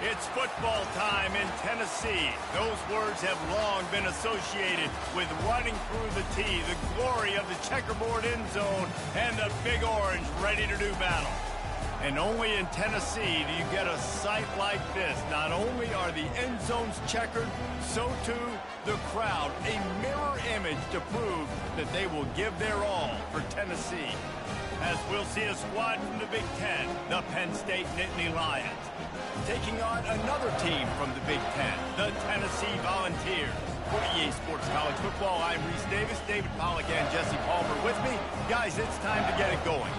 It's football time in Tennessee. Those words have long been associated with running through the tee, the glory of the checkerboard end zone, and the Big Orange ready to do battle. And only in Tennessee do you get a sight like this. Not only are the end zones checkered, so too the crowd, a mirror image to prove that they will give their all for Tennessee. As we'll see a squad from the Big Ten, the Penn State Nittany Lions, taking on another team from the Big Ten, the Tennessee Volunteers. For EA Sports College Football, I'm Reese Davis, David Pollack, and Jesse Palmer with me. Guys, it's time to get it going.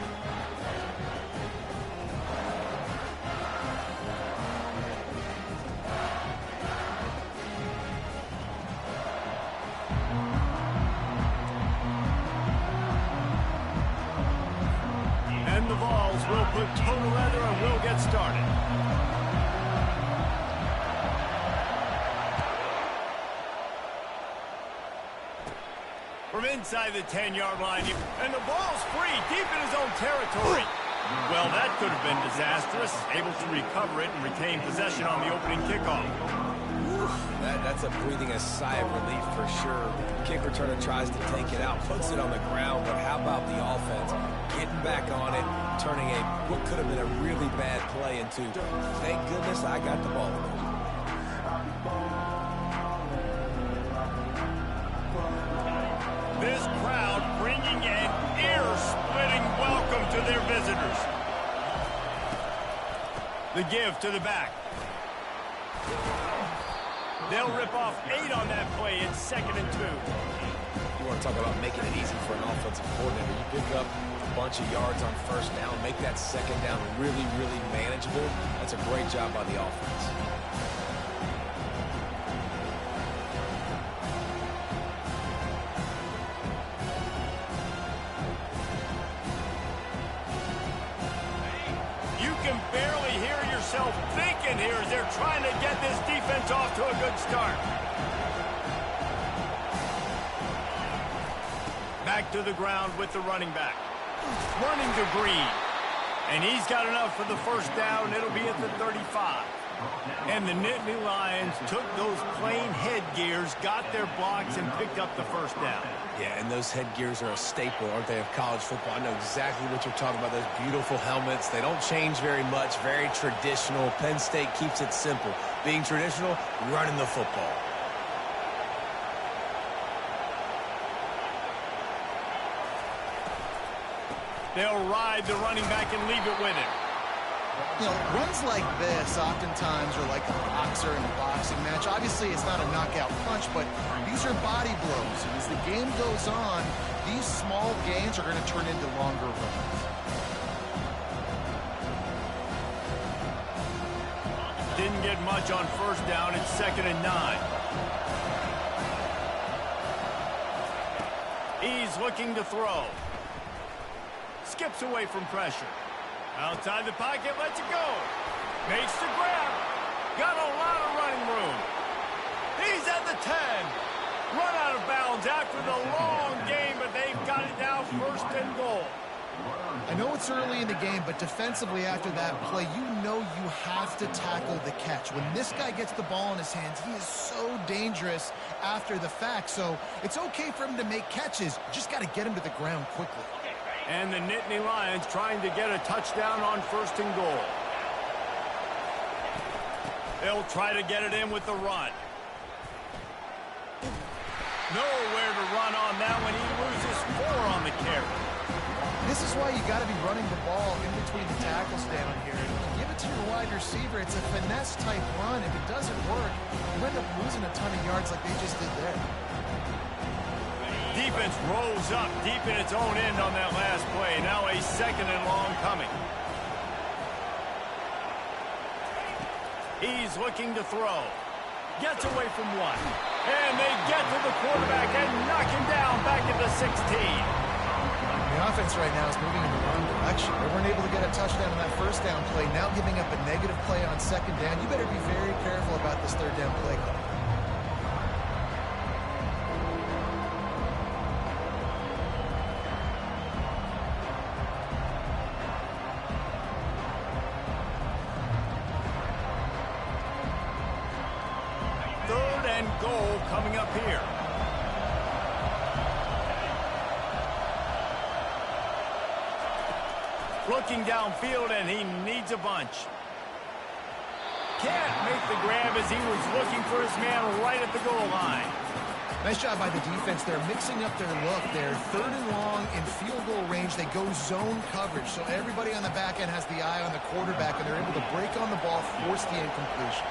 And the Vols will put total leather and we'll get started. From inside the 10-yard line, and the ball's free, deep in his own territory. Well, that could have been disastrous. Able to recover it and retain possession on the opening kickoff. That's a breathing a sigh of relief for sure. Kick returner tries to take it out, puts it on the ground, but how about the offense? Getting back on it, turning what could have been a really bad play into, thank goodness I got the ball. This crowd bringing an ear-splitting welcome to their visitors. The give to the back. They'll rip off 8 on that play. It's 2nd and 2. You want to talk about making it easy for an offensive coordinator. You pick up a bunch of yards on first down, make that second down really, really manageable. That's a great job by the offense. You can barely hear yourself thinking here as they're trying to get this defense off to a good start. Back to the ground with the running back. Running to Green. And he's got enough for the first down. It'll be at the 35. And the Nittany Lions took those plain headgears, got their blocks, and picked up the first down. Yeah, and those headgears are a staple, aren't they, of college football? I know exactly what you're talking about, those beautiful helmets. They don't change very much, very traditional. Penn State keeps it simple. Being traditional, running the football. They'll ride the running back and leave it with him. You know, runs like this oftentimes are like a boxer in a boxing match. Obviously, it's not a knockout punch, but these are body blows. And as the game goes on, these small gains are going to turn into longer runs. Didn't get much on first down. It's 2nd and 9. He's looking to throw. Skips away from pressure. Outside the pocket, lets it go. Makes the grab. Got a lot of running room. He's at the 10. Run out of bounds after the long game, but they've got it now 1st and goal. I know it's early in the game, but defensively after that play, you know you have to tackle the catch. When this guy gets the ball in his hands, he is so dangerous after the fact. So it's okay for him to make catches. Just got to get him to the ground quickly. And the Nittany Lions trying to get a touchdown on 1st and goal. They'll try to get it in with the run. Nowhere to run on that one. He loses 4 on the carry. This is why you got to be running the ball in between the tackles down here. Give it to your wide receiver. It's a finesse-type run. If it doesn't work, you end up losing a ton of yards like they just did there. Defense rolls up deep in its own end on that last play. Now a 2nd and long coming. He's looking to throw. Gets away from 1. And they get to the quarterback and knock him down back at the 16. The offense right now is moving in the wrong direction. They weren't able to get a touchdown on that first down play. Now giving up a negative play on 2nd down. You better be very careful about this 3rd down play. goal coming up here. Looking downfield, and he needs a bunch. Can't make the grab as he was looking for his man right at the goal line. Nice job by the defense. They're mixing up their look. They're 3rd and long in field goal range. They go zone coverage, so everybody on the back end has the eye on the quarterback, and they're able to break on the ball, force the incompletion.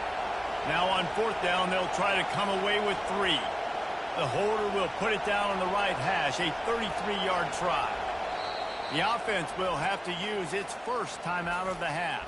Now on 4th down, they'll try to come away with 3. The holder will put it down on the right hash, a 33-yard try. The offense will have to use its first timeout of the half.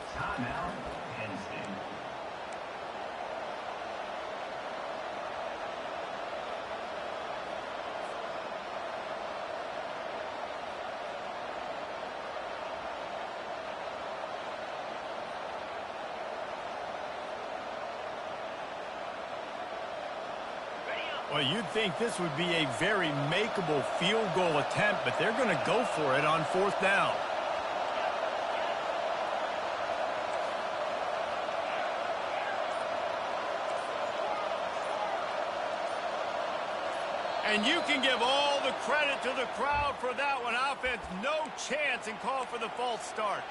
Well, you'd think this would be a very makeable field goal attempt, but they're going to go for it on 4th down. And you can give all the credit to the crowd for that one. Offense, no chance, and call for the false start.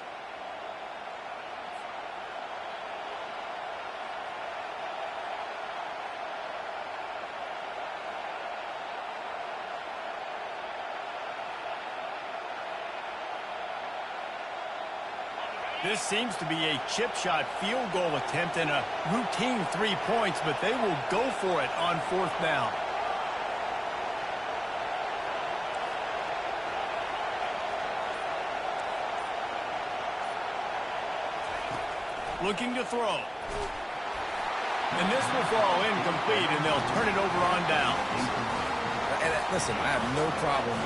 This seems to be a chip shot field goal attempt and a routine 3 points, but they will go for it on 4th down. Looking to throw. And this will fall incomplete, and they'll turn it over on downs. And listen, I have no problem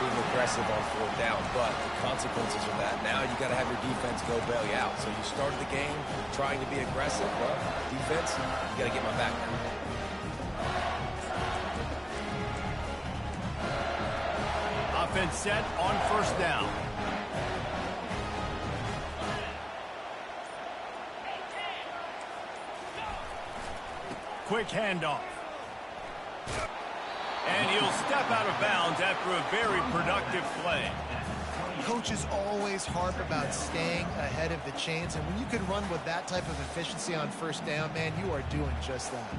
being aggressive on 4th down, but the consequences of that, now you got to have your defense go bail you out. So you started the game trying to be aggressive. Well, defense, you got to get my back now. Offense set on 1st down. Quick handoff. And he'll step out of bounds after a very productive play. Coaches always harp about staying ahead of the chains, and when you can run with that type of efficiency on 1st down, man, you are doing just that.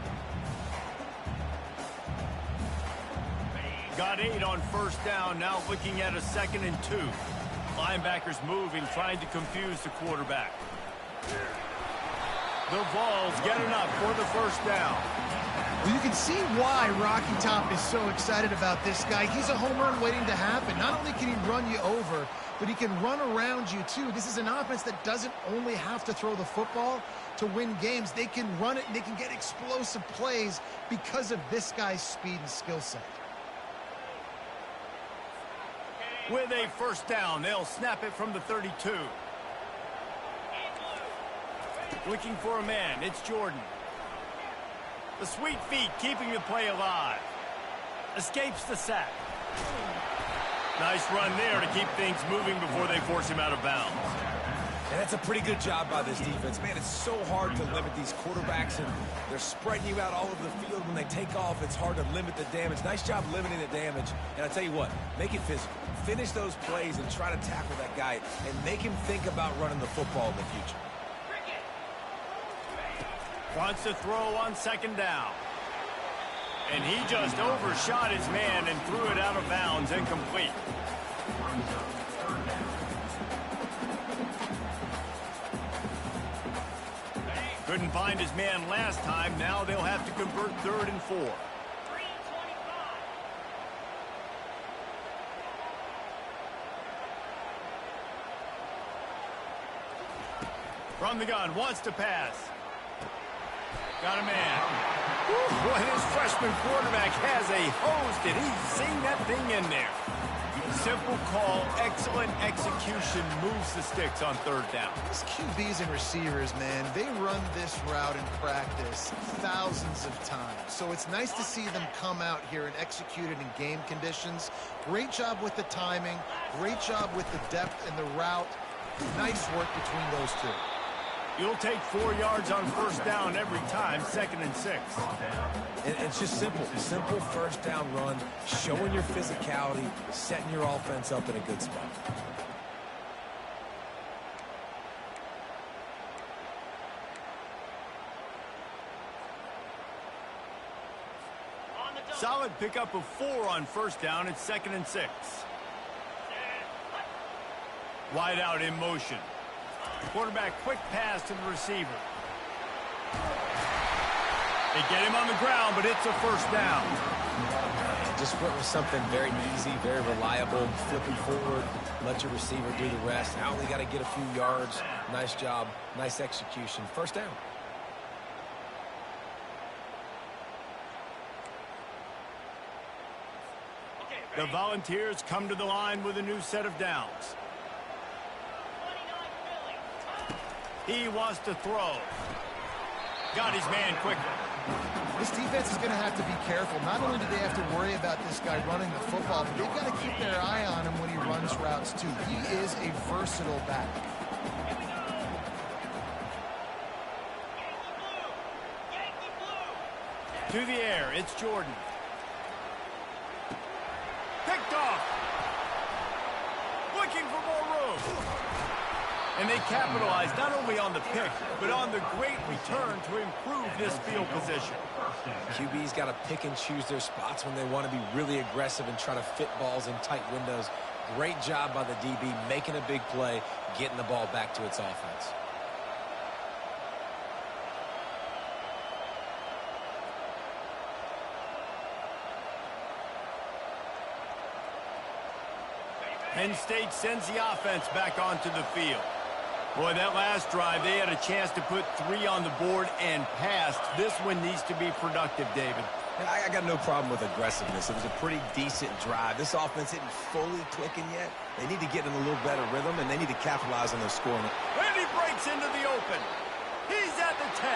Got 8 on 1st down, now looking at a 2nd and 2. Linebackers moving, trying to confuse the quarterback. The Vols get enough for the 1st down. Well, you can see why Rocky Top is so excited about this guy. He's a home run waiting to happen. Not only can he run you over, but he can run around you too. This is an offense that doesn't only have to throw the football to win games. They can run it and they can get explosive plays because of this guy's speed and skill set. With a 1st down, they'll snap it from the 32. Looking for a man, it's Jordan. The sweet feet keeping the play alive. Escapes the sack. Nice run there to keep things moving before they force him out of bounds. And that's a pretty good job by this defense. Man, it's so hard to limit these quarterbacks, and they're spreading you out all over the field. When they take off, it's hard to limit the damage. Nice job limiting the damage. And I tell you what, make it physical. Finish those plays and try to tackle that guy and make him think about running the football in the future. Wants to throw on 2nd down. And he just overshot his man and threw it out of bounds, incomplete. Couldn't find his man last time. Now they'll have to convert 3rd and 4. From the gun, wants to pass. Got a man. Whew, boy, his freshman quarterback has a hose. Did he sing that thing in there? Simple call, excellent execution, moves the sticks on 3rd down. These QBs and receivers, man, they run this route in practice thousands of times. So it's nice to see them come out here and execute it in game conditions. Great job with the timing. Great job with the depth and the route. Nice work between those two. You'll take 4 yards on first down every time, 2nd and 6. It's just simple. Simple first down run, showing your physicality, setting your offense up in a good spot. Solid pickup of 4 on first down. It's 2nd and 6. Wide out in motion. Quarterback quick pass to the receiver. They get him on the ground, but it's a first down. Just went with something very easy, very reliable, flipping forward, let your receiver do the rest. I only got to get a few yards. Nice job, nice execution. First down. The Volunteers come to the line with a new set of downs. He wants to throw. Got his man quickly. This defense is going to have to be careful. Not only do they have to worry about this guy running the football, but they've got to keep their eye on him when he runs routes too. He is a versatile back. To the air, it's Jordan. Picked off. Looking for more room. And they capitalize not only on the pick, but on the great return to improve this field position. QB's got to pick and choose their spots when they want to be really aggressive and try to fit balls in tight windows. Great job by the DB making a big play, getting the ball back to its offense. Penn State sends the offense back onto the field. Boy, that last drive, they had a chance to put 3 on the board and passed. This one needs to be productive, David. I got no problem with aggressiveness. It was a pretty decent drive. This offense isn't fully clicking yet. They need to get in a little better rhythm, and they need to capitalize on their scoring. And he breaks into the open. He's at the 10.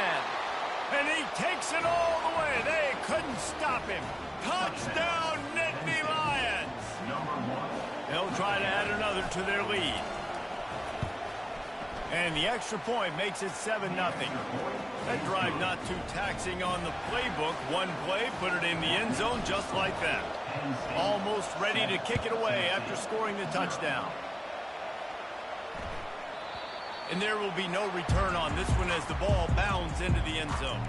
And he takes it all the way. They couldn't stop him. Touchdown, Nittany Lions. They'll try to add another to their lead. And the extra point makes it 7-0. That drive not too taxing on the playbook. One play, put it in the end zone just like that. Almost ready to kick it away after scoring the touchdown. And there will be no return on this one as the ball bounds into the end zone.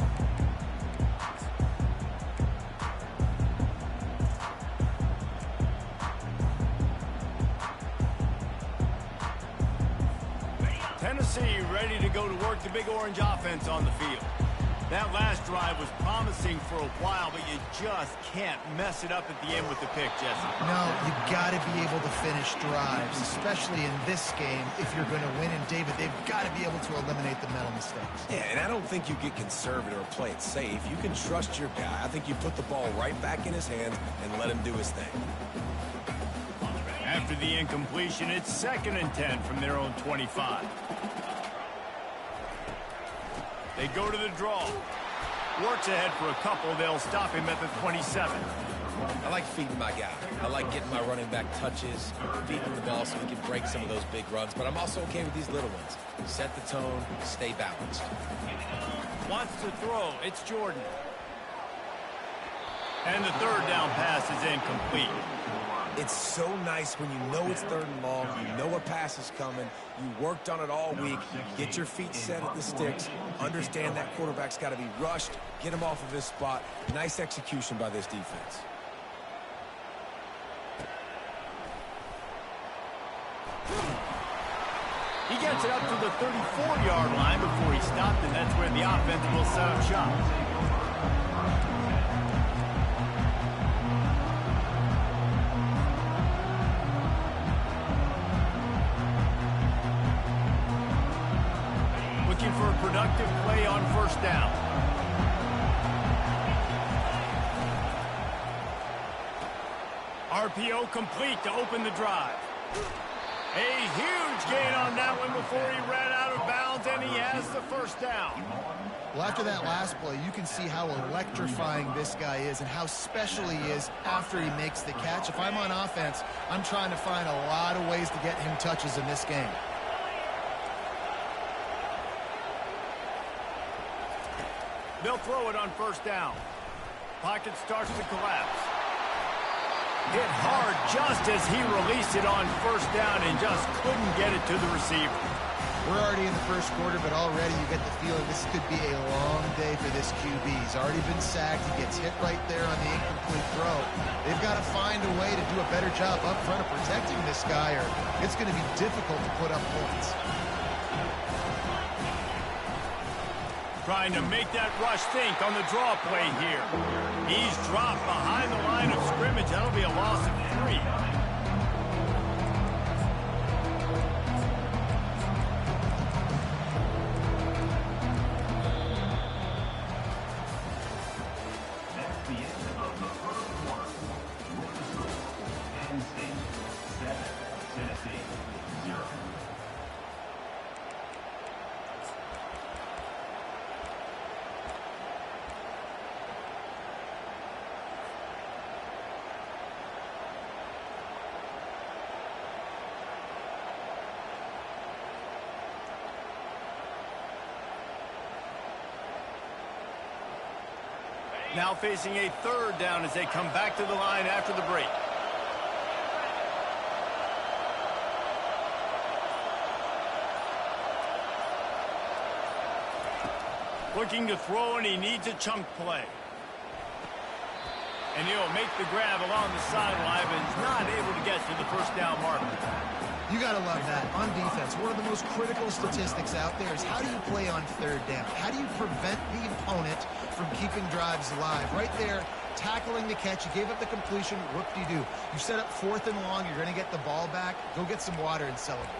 Tennessee ready to go to work the Big Orange offense on the field. That last drive was promising for a while, but you just can't mess it up at the end with the pick, Jesse. No, you got to be able to finish drives, especially in this game. If you're going to win, and David, they've got to be able to eliminate the mental mistakes. Yeah, and I don't think you get conservative or play it safe. You can trust your guy. I think you put the ball right back in his hands and let him do his thing. After the incompletion, it's 2nd and 10 from their own 25. They go to the draw. Works ahead for a couple. They'll stop him at the 27. I like feeding my guy. I like getting my running back touches, feeding the ball so he can break some of those big runs. But I'm also okay with these little ones. Set the tone, stay balanced. Wants to throw. It's Jordan. And the 3rd down pass is incomplete. It's so nice when you know it's 3rd and long, you know a pass is coming, you worked on it all week, get your feet set at the sticks, understand that quarterback's got to be rushed, get him off of his spot. Nice execution by this defense. He gets it up to the 34-yard line before he stopped, and that's where the offense will set up shop. For a productive play on first down. RPO complete to open the drive. A huge gain on that one before he ran out of bounds, and he has the first down. Well, after that last play, you can see how electrifying this guy is and how special he is after he makes the catch. If I'm on offense, I'm trying to find a lot of ways to get him touches in this game. They'll throw it on first down. Pocket starts to collapse. Hit hard just as he released it on first down and just couldn't get it to the receiver. We're already in the first quarter, but already you get the feeling this could be a long day for this QB. He's already been sacked. He gets hit right there on the incomplete throw. They've got to find a way to do a better job up front of protecting this guy, or it's going to be difficult to put up points. Trying to make that rush think on the draw play here. He's dropped behind the line of scrimmage. That'll be a loss of 3. That's the end of the first quarter. With the score, NC 7, Tennessee 0. Now facing a third down as they come back to the line after the break. Looking to throw, and he needs a chunk play. And he'll make the grab along the sideline, but is not able to get to the first down marker. You got to love that. On defense, one of the most critical statistics out there is how do you play on third down? How do you prevent the opponent from keeping drives alive? Right there, tackling the catch. You gave up the completion. Whoop-de-doo. You set up 4th and long. You're going to get the ball back. Go get some water and celebrate.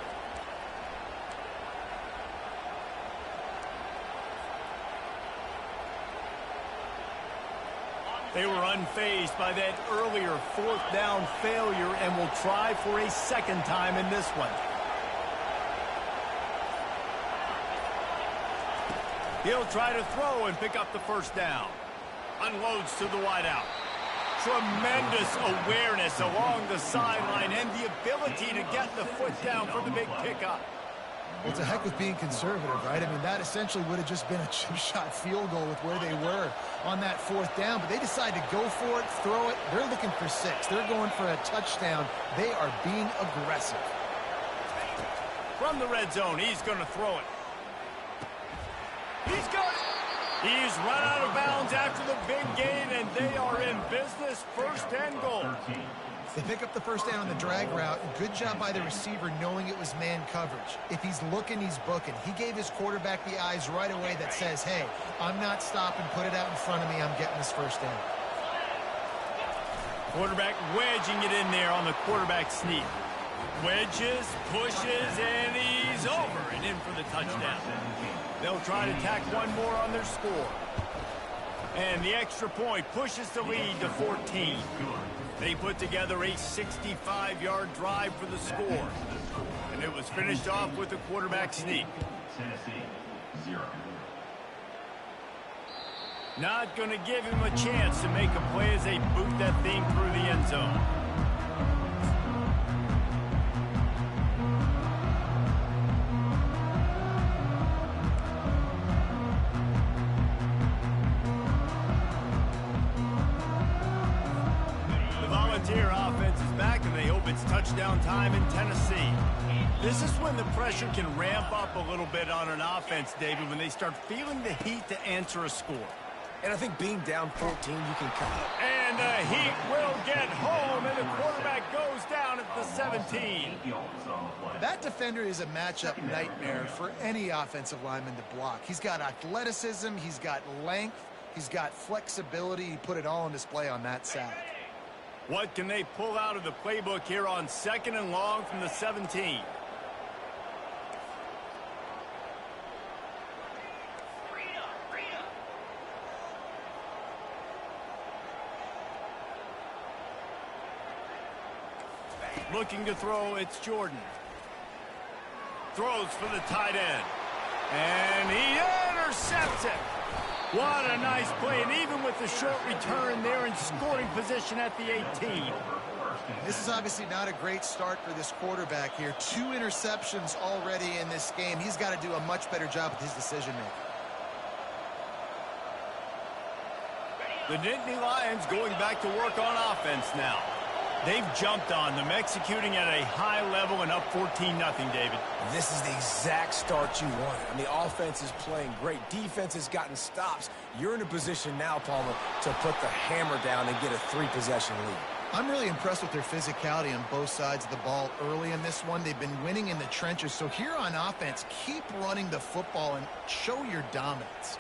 They were unfazed by that earlier 4th down failure and will try for a second time in this one. He'll try to throw and pick up the first down. Unloads to the wideout. Tremendous awareness along the sideline and the ability to get the foot down for the big pickup. Well, it's a heck with being conservative, right? I mean, that essentially would have just been a chip shot field goal with where they were on that 4th down. But they decide to go for it, throw it. They're looking for 6. They're going for a touchdown. They are being aggressive. From the red zone, he's going to throw it. He's got it. He's run out of bounds after the big gain, and they are in business. 1st and goal. They pick up the first down on the drag route. Good job by the receiver knowing it was man coverage. If he's looking, he's booking. He gave his quarterback the eyes right away that says, hey, I'm not stopping. Put it out in front of me. I'm getting this first down. Quarterback wedging it in there on the quarterback sneak. Wedges, pushes, and he's over and in for the touchdown. They'll try to tack one more on their score. And the extra point pushes the lead to 14. They put together a 65-yard drive for the score. And it was finished off with a quarterback sneak. Tennessee 0. Not going to give him a chance to make a play as they boot that thing through the end zone. Offense is back, and they hope it's touchdown time in Tennessee. This is when the pressure can ramp up a little bit on an offense, David, when they start feeling the heat to answer a score. And I think being down 14, you can come up. And the heat will get home, and the quarterback goes down at the 17. That defender is a matchup nightmare for any offensive lineman to block. He's got athleticism, he's got length, he's got flexibility. He put it all on display on that sack. What can they pull out of the playbook here on 2nd and long from the 17? Looking to throw, it's Jordan. Throws for the tight end. And he intercepts it. What a nice play, and even with the short return, they're in scoring position at the 18. This is obviously not a great start for this quarterback here. 2 interceptions already in this game. He's got to do a much better job with his decision-making. The Nittany Lions going back to work on offense now. They've jumped on them, executing at a high level and up 14-0, David. This is the exact start you wanted. I mean, offense is playing great. Defense has gotten stops. You're in a position now, Palmer, to put the hammer down and get a 3-possession lead. I'm really impressed with their physicality on both sides of the ball early in this one. They've been winning in the trenches. So here on offense, keep running the football and show your dominance.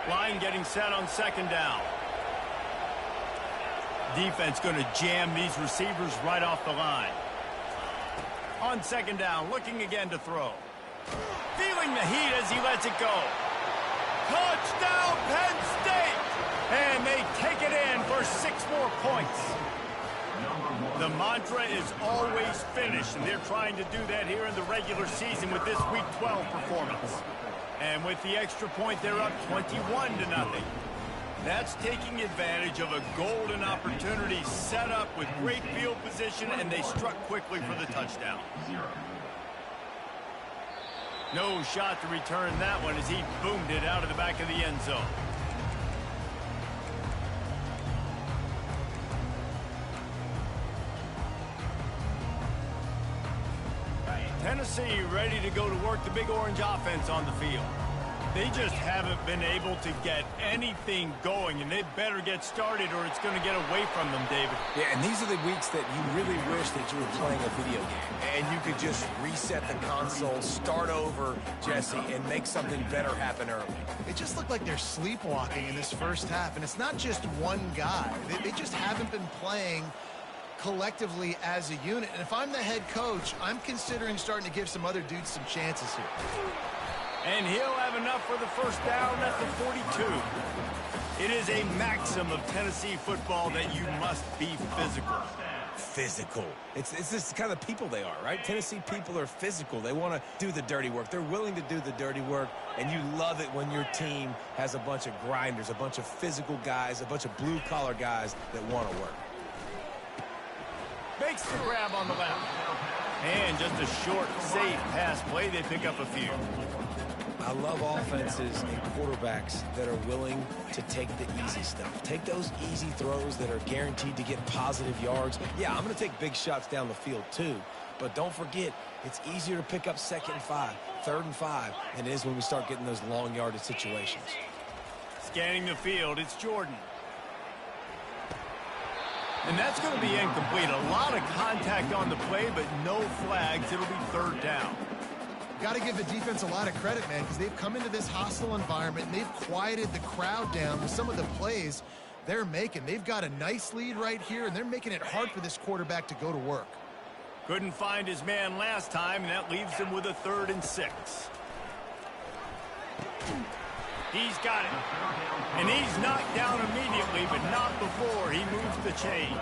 Line getting set on second down. Defense going to jam these receivers right off the line. On second down, looking again to throw. Feeling the heat as he lets it go. Touchdown, Penn State! And they take it in for 6 more points. The mantra is always finish, and they're trying to do that here in the regular season with this Week 12 performance. And with the extra point, they're up 21-0. That's taking advantage of a golden opportunity set up with great field position, and they struck quickly for the touchdown. No shot to return that one as he boomed it out of the back of the end zone. Tennessee ready to go to work the Big Orange offense on the field. They just haven't been able to get anything going, and they better get started or it's going to get away from them, David. Yeah, and these are the weeks that you really wish that you were playing a video game and you could just reset the console, start over, Jesse, and make something better happen early. It just looked like they're sleepwalking in this first half, and it's not just one guy. They just haven't been playing collectively as a unit. And if I'm the head coach, I'm considering starting to give some other dudes some chances here. And he'll have enough for the first down at the 42. It is a maxim of Tennessee football that you must be physical. Physical. It's just kind of people they are, right? Tennessee people are physical. They want to do the dirty work. They're willing to do the dirty work, and you love it when your team has a bunch of grinders, a bunch of physical guys, a bunch of blue-collar guys that want to work. Makes the grab on the left. And just a short, safe pass play. They pick up a few. I love offenses and quarterbacks that are willing to take the easy stuff. Take those easy throws that are guaranteed to get positive yards. Yeah, I'm going to take big shots down the field too, but don't forget, it's easier to pick up 2nd and 5, 3rd and 5 than it is when we start getting those long yardage situations. Scanning the field, it's Jordan. And that's going to be incomplete. A lot of contact on the play, but no flags. It'll be 3rd down. Got to give the defense a lot of credit, man, because they've come into this hostile environment and they've quieted the crowd down with some of the plays they're making. They've got a nice lead right here, and they're making it hard for this quarterback to go to work. Couldn't find his man last time, and that leaves him with a 3rd and 6. He's got it. And he's knocked down immediately, but not before he moves the chains.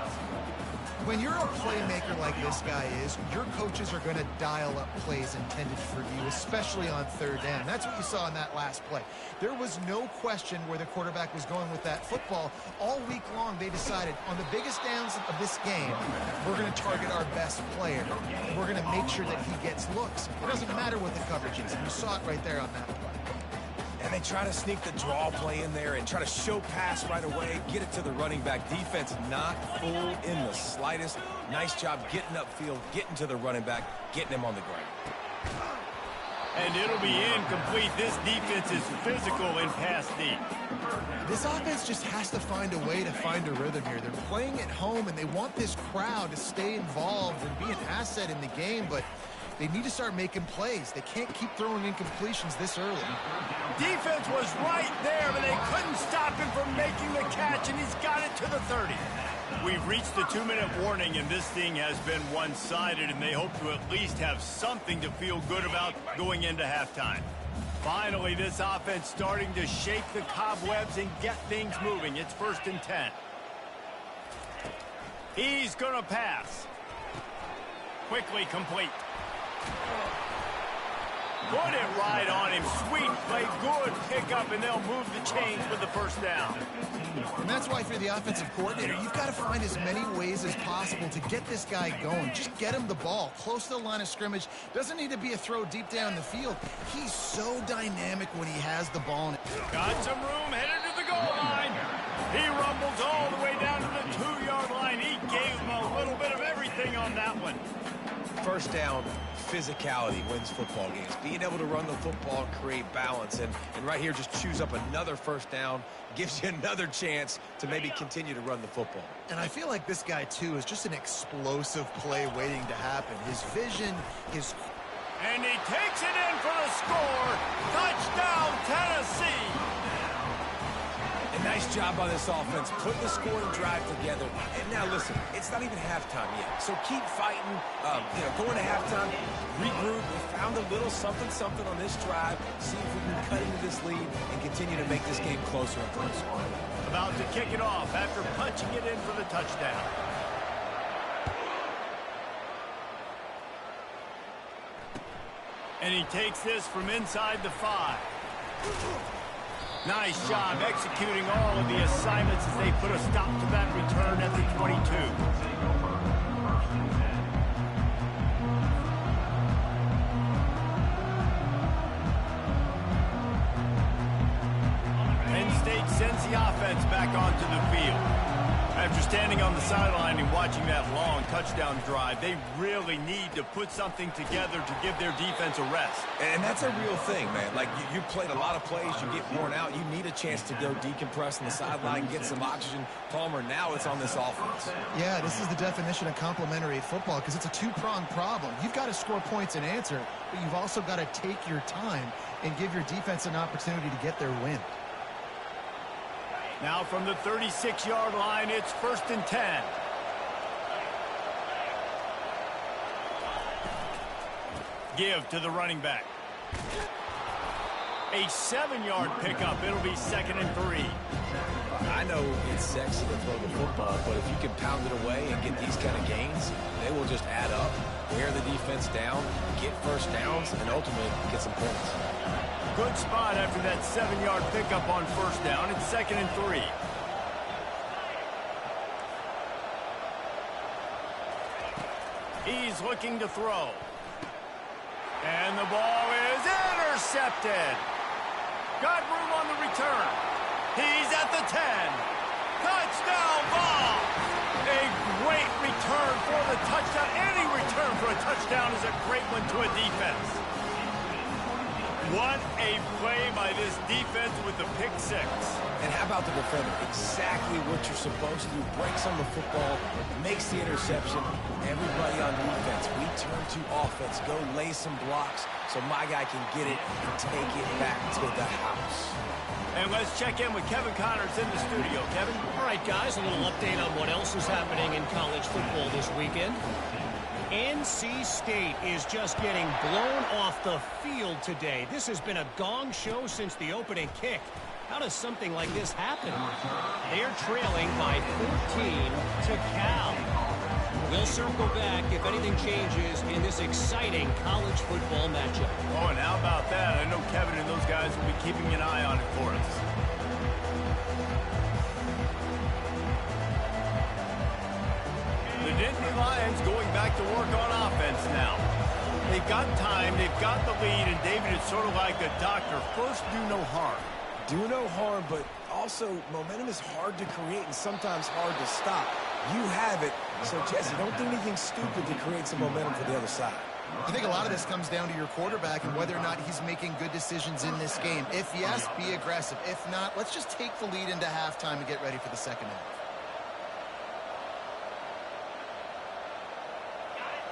When you're a playmaker like this guy is, your coaches are going to dial up plays intended for you, especially on 3rd down. That's what you saw in that last play. There was no question where the quarterback was going with that football. All week long, they decided on the biggest downs of this game, we're going to target our best player. We're going to make sure that he gets looks. It doesn't matter what the coverage is. And you saw it right there on that play. And they try to sneak the draw play in there and try to show pass right away, get it to the running back. Defense not full in the slightest. Nice job getting upfield, getting to the running back, getting him on the ground. And it'll be incomplete. This defense is physical in pass deep. This offense just has to find a way to find a rhythm here. They're playing at home, and they want this crowd to stay involved and be an asset in the game, but they need to start making plays. They can't keep throwing incompletions this early. Defense was right there, but they couldn't stop him from making the catch, and he's got it to the 30. We've reached the 2-minute warning, and this thing has been one-sided, and they hope to at least have something to feel good about going into halftime. Finally, this offense starting to shake the cobwebs and get things moving. It's 1st and 10. He's going to pass. Quickly complete. Put it right on him. Sweet play, good pickup, and they'll move the chains with the first down. And that's why, if you're the offensive coordinator, you've got to find as many ways as possible to get this guy going. Just get him the ball close to the line of scrimmage. Doesn't need to be a throw deep down the field. He's so dynamic when he has the ball. Got some room, headed to the goal line. He rumbles all the way down to the 2-yard line. He gave him a little bit of everything on that one. First down, physicality wins football games. Being able to run the football and create balance. And right here, just choose up another first down, gives you another chance to maybe continue to run the football. And I feel like this guy, too, is just an explosive play waiting to happen. His vision, his... And he takes it in for the score. Touchdown, Tennessee. A nice job on this offense, putting the scoring drive together. And now listen, it's not even halftime yet. So keep fighting, going to halftime, regroup. We found a little something on this drive. See if we can cut into this lead and continue to make this game closer and closer. About to kick it off after punching it in for the touchdown. And he takes this from inside the 5. Nice job executing all of the assignments as they put a stop to that return at the 22. Penn State sends the offense back onto the field. After standing on the sideline and watching that long touchdown drive, they really need to put something together to give their defense a rest. And that's a real thing, man. Like, you played a lot of plays, you get worn out, you need a chance to go decompress on the sideline, get some oxygen. Palmer, now it's on this offense. Yeah, this is the definition of complementary football because it's a two-pronged problem. You've got to score points and answer, but you've also got to take your time and give your defense an opportunity to get their win. Now from the 36-yard line, it's 1st and 10. Give to the running back. A 7-yard pickup. It'll be 2nd and 3. I know it's sexy to throw the football, but if you can pound it away and get these kind of gains, they will just add up, wear the defense down, get first downs, and ultimately get some points. Good spot after that 7-yard pickup on 1st down. It's 2nd and 3. He's looking to throw. And the ball is intercepted. Got room on the return. He's at the 10. Touchdown ball. A great return for the touchdown. Any return for a touchdown is a great one to a defense. What a play by this defense with the pick 6. And how about the defender? Exactly what you're supposed to do. Breaks on the football, makes the interception. Everybody on defense, we turn to offense. Go lay some blocks so my guy can get it and take it back to the house. And let's check in with Kevin Connors in the studio. Kevin? All right, guys, a little update on what else is happening in college football this weekend. NC State is just getting blown off the field today. This has been a gong show since the opening kick. How does something like this happen? They're trailing by 14 to Cal. We'll circle back if anything changes in this exciting college football matchup. Oh, and how about that? I know Kevin and those guys will be keeping an eye on it for us. The Nittany Lions going back to work on offense now. They've got time, they've got the lead, and David, it's sort of like a doctor. First, do no harm. Do no harm, but also momentum is hard to create and sometimes hard to stop. You have it, so Jesse, don't do anything stupid to create some momentum for the other side. I think a lot of this comes down to your quarterback and whether or not he's making good decisions in this game. If yes, be aggressive. If not, let's just take the lead into halftime and get ready for the second half.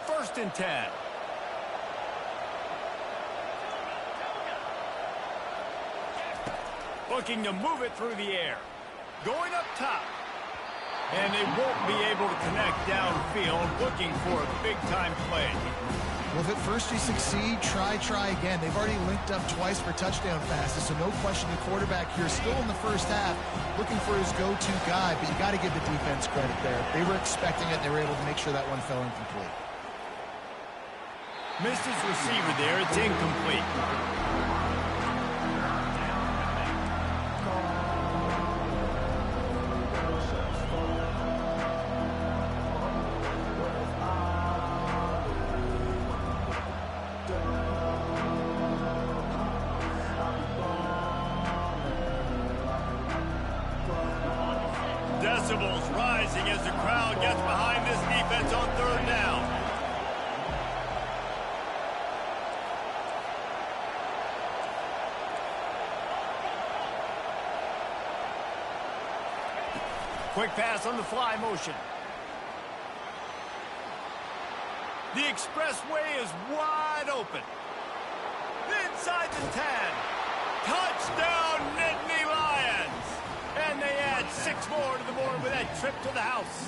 1st and 10. Looking to move it through the air. Going up top. And they won't be able to connect downfield, looking for a big-time play. Well, if at first you succeed, try again. They've already linked up twice for touchdown passes, so no question the quarterback here still in the first half looking for his go-to guy, but you got to give the defense credit there. They were expecting it, and they were able to make sure that one fell incomplete. Missed his receiver there. It's incomplete. Decibels rising as the crowd gets behind this defense on third down. Quick pass on the fly motion. The expressway is wide open. Inside the 10. Touchdown, Nittany Lions! And they add 6 more to the board with that trip to the house.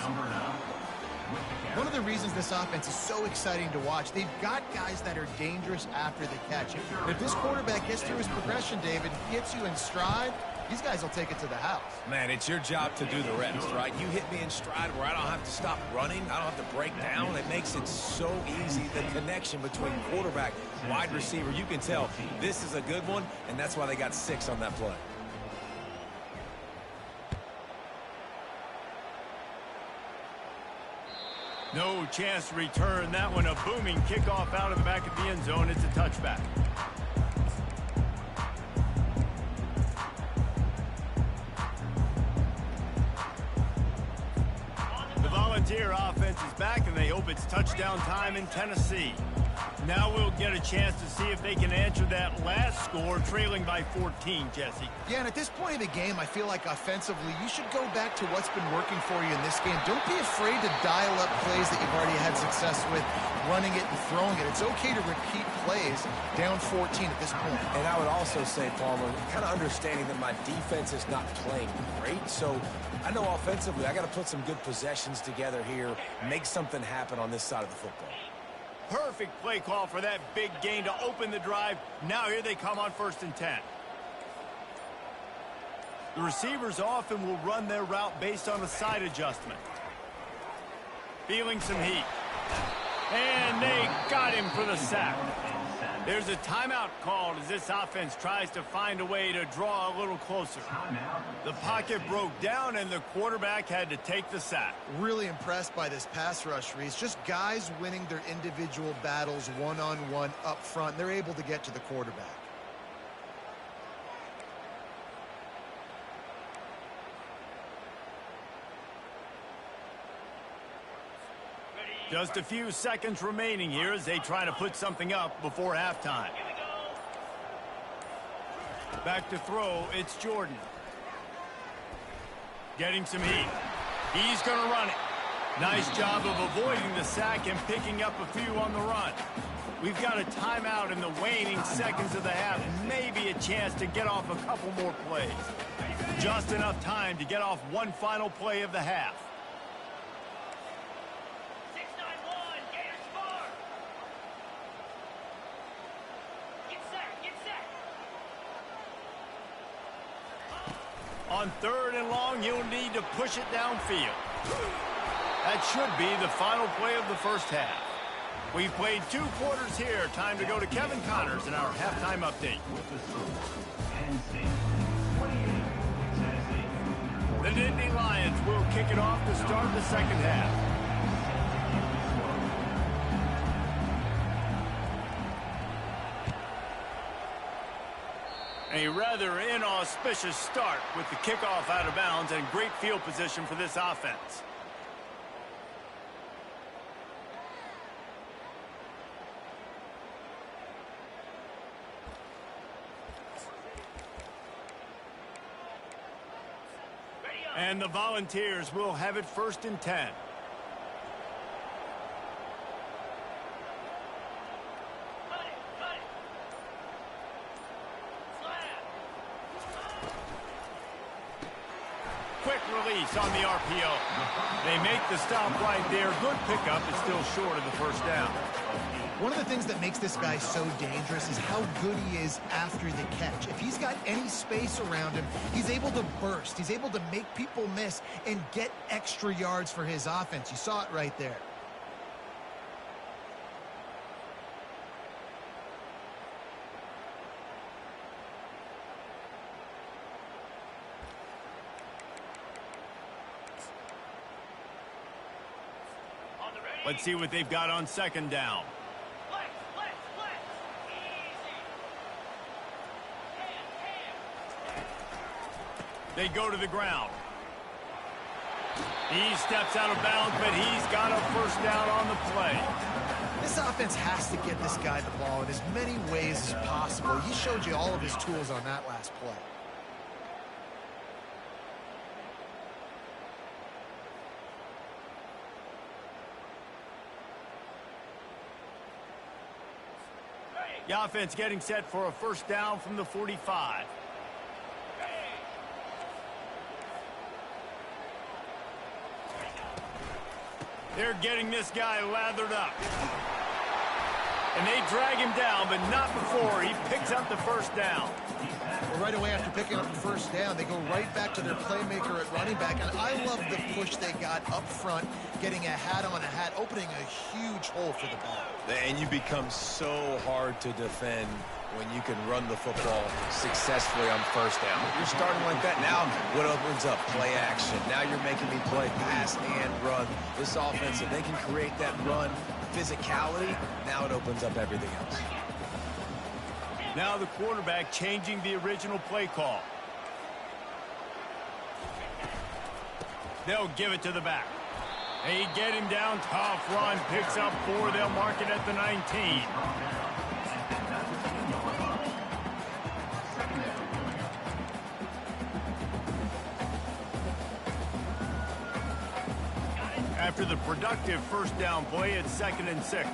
One of the reasons this offense is so exciting to watch, they've got guys that are dangerous after the catch. If this quarterback gets through his progression, David, gets you in stride, these guys will take it to the house. Man, it's your job to do the rest, right? You hit me in stride where I don't have to stop running. I don't have to break down. It makes it so easy, the connection between quarterback, wide receiver. You can tell this is a good one, and that's why they got 6 on that play. No chance to return that one. A booming kickoff out of the back of the end zone. It's a touchback. The Volunteer offense is back, and they hope it's touchdown time in Tennessee. Now we'll get a chance to see if they can answer that last score, trailing by 14, Jesse. Yeah, and at this point of the game, I feel like offensively, you should go back to what's been working for you in this game. Don't be afraid to dial up plays that you've already had success with, running it and throwing it. It's okay to repeat plays down 14 at this point. And I would also say, Palmer, kind of understanding that my defense is not playing great, so I know offensively I got to put some good possessions together here, make something happen on this side of the football. Perfect play call for that big gain to open the drive. Now here they come on 1st and 10. The receivers often will run their route based on a side adjustment. Feeling some heat. And they got him for the sack. There's a timeout called as this offense tries to find a way to draw a little closer. The pocket broke down and the quarterback had to take the sack. Really impressed by this pass rush, Reese. Just guys winning their individual battles one-on-one up front. They're able to get to the quarterback. Just a few seconds remaining here as they try to put something up before halftime. Back to throw, it's Jordan. Getting some heat. He's going to run it. Nice job of avoiding the sack and picking up a few on the run. We've got a timeout in the waning seconds of the half. Maybe a chance to get off a couple more plays. Just enough time to get off one final play of the half. On 3rd and long, you'll need to push it downfield. That should be the final play of the first half. We've played 2 quarters here. Time to go to Kevin Connors in our halftime update. The Nittany Lions will kick it off to start the second half. A rather inauspicious start with the kickoff out of bounds and great field position for this offense. And the Volunteers will have it 1st and 10. Quick release on the RPO. They make the stop right there. Good pickup, but still short of the first down. One of the things that makes this guy so dangerous is how good he is after the catch. If he's got any space around him, he's able to burst. He's able to make people miss and get extra yards for his offense. You saw it right there. Let's see what they've got on second down. They go to the ground. He steps out of bounds, but he's got a first down on the play. This offense has to get this guy the ball in as many ways as possible. He showed you all of his tools on that last play. The offense getting set for a first down from the 45. They're getting this guy lathered up. And they drag him down, but not before he picks up the first down. Well, right away after picking up the first down, they go right back to their playmaker at running back. And I love the push they got up front, getting a hat on a hat, opening a huge hole for the ball. And you become so hard to defend when you can run the football successfully on first down. You're starting like that. Now what opens up? Play action. Now you're making me play pass and run. This offense, if they can create that run physicality, now it opens up everything else. Now the quarterback changing the original play call. They'll give it to the back. They get him down, tough run, picks up 4. They'll mark it at the 19. After the productive first down play, it's 2nd and 6.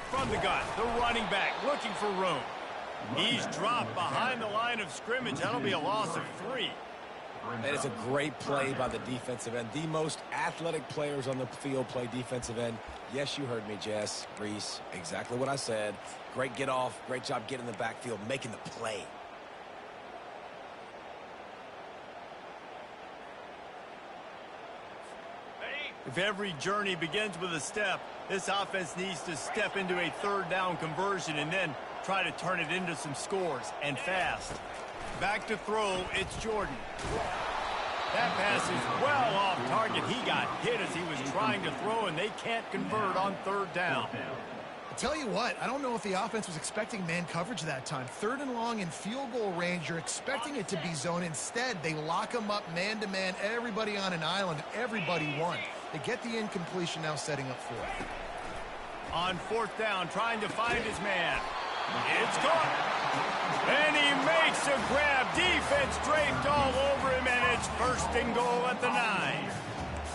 From the gun, the running back looking for room. He's dropped behind the line of scrimmage. That'll be a loss of 3. That is a great play by the defensive end. The most athletic players on the field play defensive end. Yes, you heard me, Jess, Reese. Exactly what I said. Great get off. Great job getting in the backfield, making the play. If every journey begins with a step, this offense needs to step into a 3rd down conversion and then try to turn it into some scores, and fast. Back to throw, it's Jordan. That pass is well off target. He got hit as he was trying to throw, and they can't convert on 3rd down. I tell you what, I don't know if the offense was expecting man coverage that time. 3rd and long in field goal range, you're expecting it to be zone. Instead, they lock them up man-to-man, everybody on an island, everybody won. They get the incompletion, now setting up 4th. On 4th down, trying to find his man. It's caught. And he makes a grab. Defense draped all over him, and it's 1st and goal at the 9.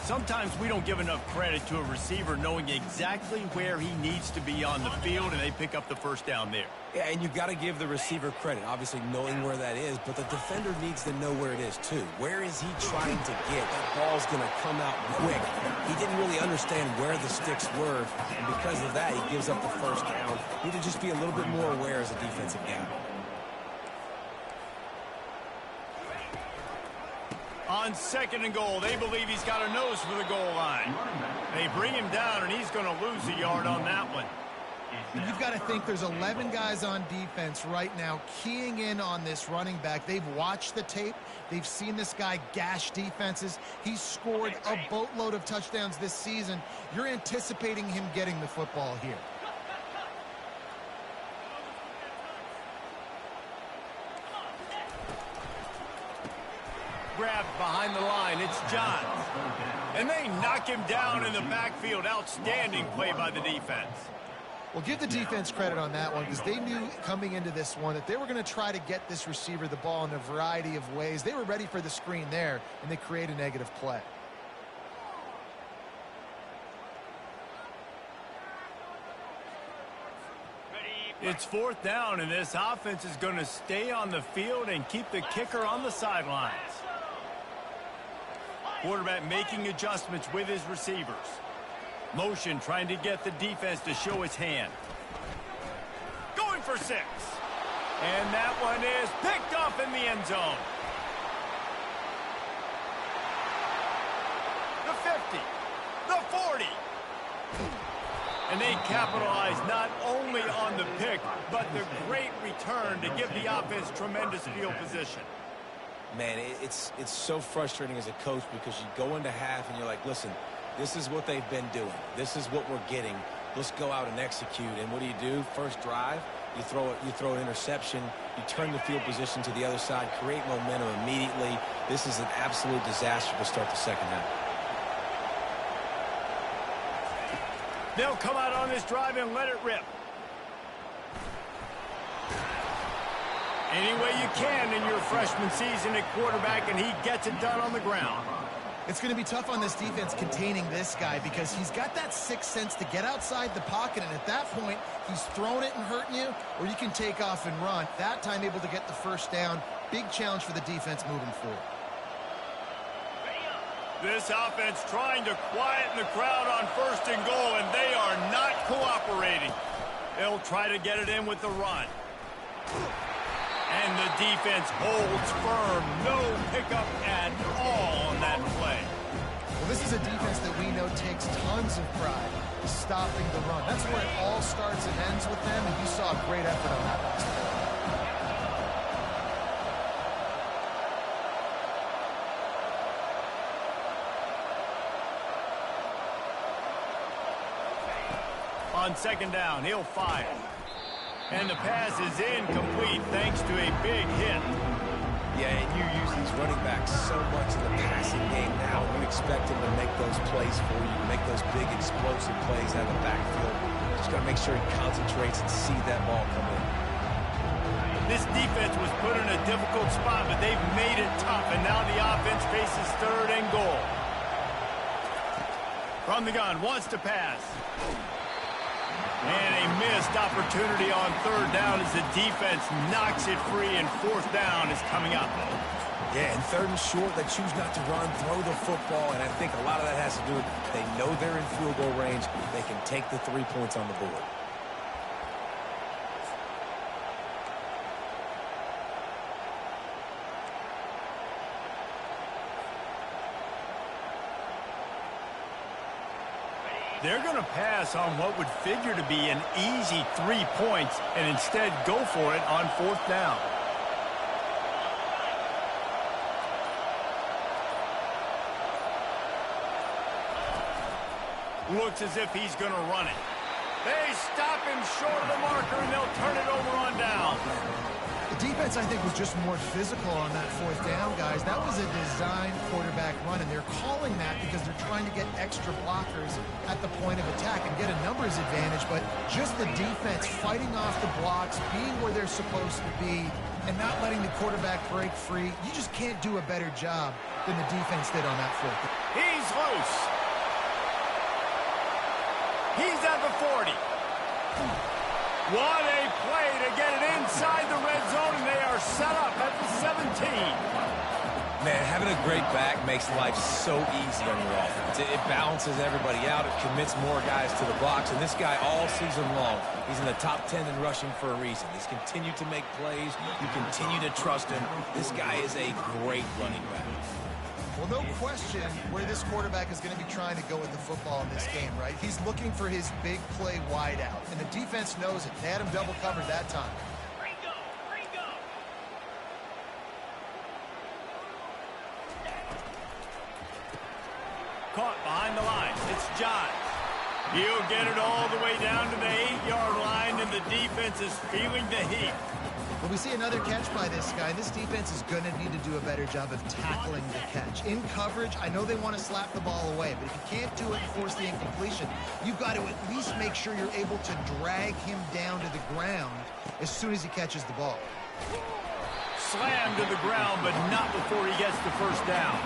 Sometimes we don't give enough credit to a receiver knowing exactly where he needs to be on the field, and they pick up the first down there. Yeah, and you've got to give the receiver credit, obviously knowing where that is, but the defender needs to know where it is too. Where is he trying to get? That ball's going to come out quick. He didn't really understand where the sticks were, and because of that, he gives up the first down. Need to just be a little bit more aware as a defensive guy. On 2nd and goal, they believe he's got a nose for the goal line. They bring him down, and he's going to lose a yard on that one. You've got to think there's 11 guys on defense right now keying in on this running back. They've watched the tape. They've seen this guy gash defenses. He's scored a boatload of touchdowns this season. You're anticipating him getting the football here. Grabbed behind the line, it's Johns. And they knock him down in the backfield. Outstanding play by the defense. Well, give the defense credit on that one because they knew coming into this one that they were going to try to get this receiver the ball in a variety of ways. They were ready for the screen there, and they create a negative play. It's 4th down, and this offense is going to stay on the field and keep the kicker on the sidelines. Quarterback making adjustments with his receivers. Motion trying to get the defense to show his hand. Going for 6. And that one is picked up in the end zone. The 50. The 40. And they capitalize not only on the pick, but the great return to give the offense tremendous field position. Man, it's so frustrating as a coach because you go into half and you're like, listen, this is what they've been doing. This is what we're getting. Let's go out and execute. And what do? First drive, you throw an interception, you turn the field position to the other side, create momentum immediately. This is an absolute disaster to start the second half. They'll come out on this drive and let it rip. Any way you can in your freshman season at quarterback, and he gets it done on the ground. It's going to be tough on this defense containing this guy because he's got that sixth sense to get outside the pocket, and at that point, he's throwing it and hurting you, or you can take off and run. That time able to get the first down. Big challenge for the defense moving forward. This offense trying to quieten the crowd on first and goal, and they are not cooperating. They'll try to get it in with the run. And the defense holds firm. No pickup at all on that play. Well, this is a defense that we know takes tons of pride stopping the run. That's where it all starts and ends with them, and you saw a great effort on that last play. On second down, he'll fire. And the pass is incomplete thanks to a big hit. Yeah, and you use these running backs so much in the passing game now. You expect them to make those plays for you, make those big explosive plays out of the backfield. Just got to make sure he concentrates and see that ball come in. This defense was put in a difficult spot, but they've made it tough, and now the offense faces third and goal. From the gun, wants to pass. And a missed opportunity on third down as the defense knocks it free, and fourth down is coming up. Yeah, and third and short, they choose not to run, throw the football, and I think a lot of that has to do with they know they're in field goal range. They can take the 3 points on the board. They're going to pass on what would figure to be an easy 3 points and instead go for it on fourth down. Looks as if he's going to run it. They stop him short of the marker, and they'll turn it over on down. The defense, I think, was just more physical on that fourth down, guys. That was a designed quarterback run, and they're calling that because they're trying to get extra blockers at the point of attack and get a numbers advantage, but just the defense fighting off the blocks, being where they're supposed to be, and not letting the quarterback break free. You just can't do a better job than the defense did on that fourth down. He's loose. He's at the 40. What a play to get it inside the red zone, and they are set up at the 17. Man, having a great back makes life so easy on your offense. It balances everybody out. It commits more guys to the box, and this guy all season long, he's in the top 10 in rushing for a reason. He's continued to make plays. You continue to trust him. This guy is a great running back. Well, no question where this quarterback is going to be trying to go with the football in this game, right? He's looking for his big play wide out, and the defense knows it. They had him double covered that time. Caught behind the line. It's John. He'll get it all the way down to the 8-yard line, and the defense is feeling the heat. Well, we see another catch by this guy. This defense is going to need to do a better job of tackling the catch. In coverage, I know they want to slap the ball away, but if you can't do it and force the incompletion, you've got to at least make sure you're able to drag him down to the ground as soon as he catches the ball. Slammed to the ground, but not before he gets the first down.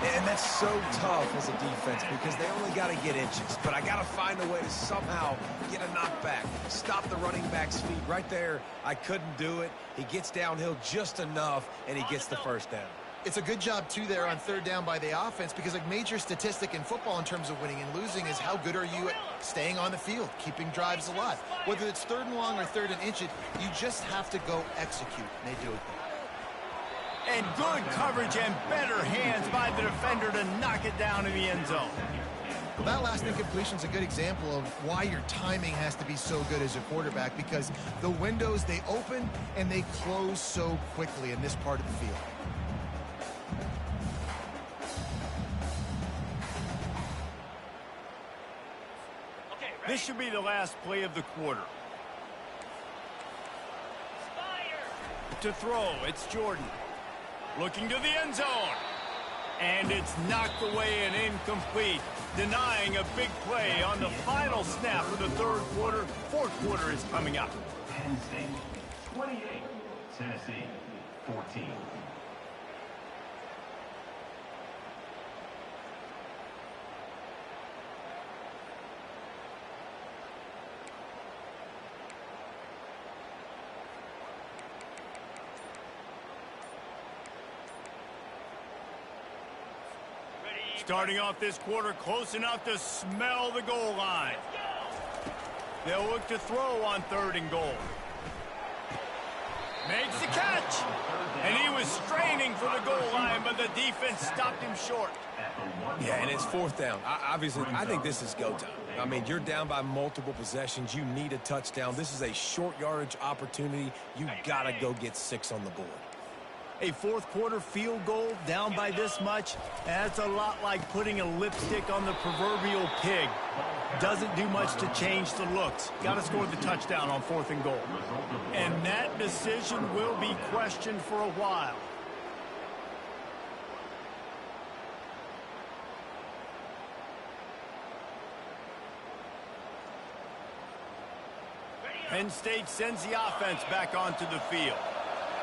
And that's so tough as a defense because they only got to get inches. But I got to find a way to somehow get a knockback, stop the running back's feet. Right there, I couldn't do it. He gets downhill just enough, and he gets the first down. It's a good job, too, there on third down by the offense because a major statistic in football in terms of winning and losing is how good are you at staying on the field, keeping drives alive. Whether it's third and long or third and inch, you just have to go execute, and they do it there. And good coverage and better hands by the defender to knock it down in the end zone. Well, that last incompletion is a good example of why your timing has to be so good as a quarterback because the windows, they open and they close so quickly in this part of the field. This should be the last play of the quarter. To throw, it's Jordan. Looking to the end zone. And it's knocked away and incomplete, denying a big play on the final snap of the third quarter. Fourth quarter is coming up. Penn State 28, Tennessee 14. Starting off this quarter close enough to smell the goal line. They'll look to throw on 3rd and goal. Makes the catch. And he was straining for the goal line, but the defense stopped him short. Yeah, and it's 4th down. Obviously, I think this is go time. I mean, you're down by multiple possessions. You need a touchdown. This is a short yardage opportunity. You got to go get 6 on the board. A fourth quarter field goal down by this much, that's a lot like putting a lipstick on the proverbial pig. Doesn't do much to change the looks. Got to score the touchdown on 4th and goal. And that decision will be questioned for a while. Penn State sends the offense back onto the field.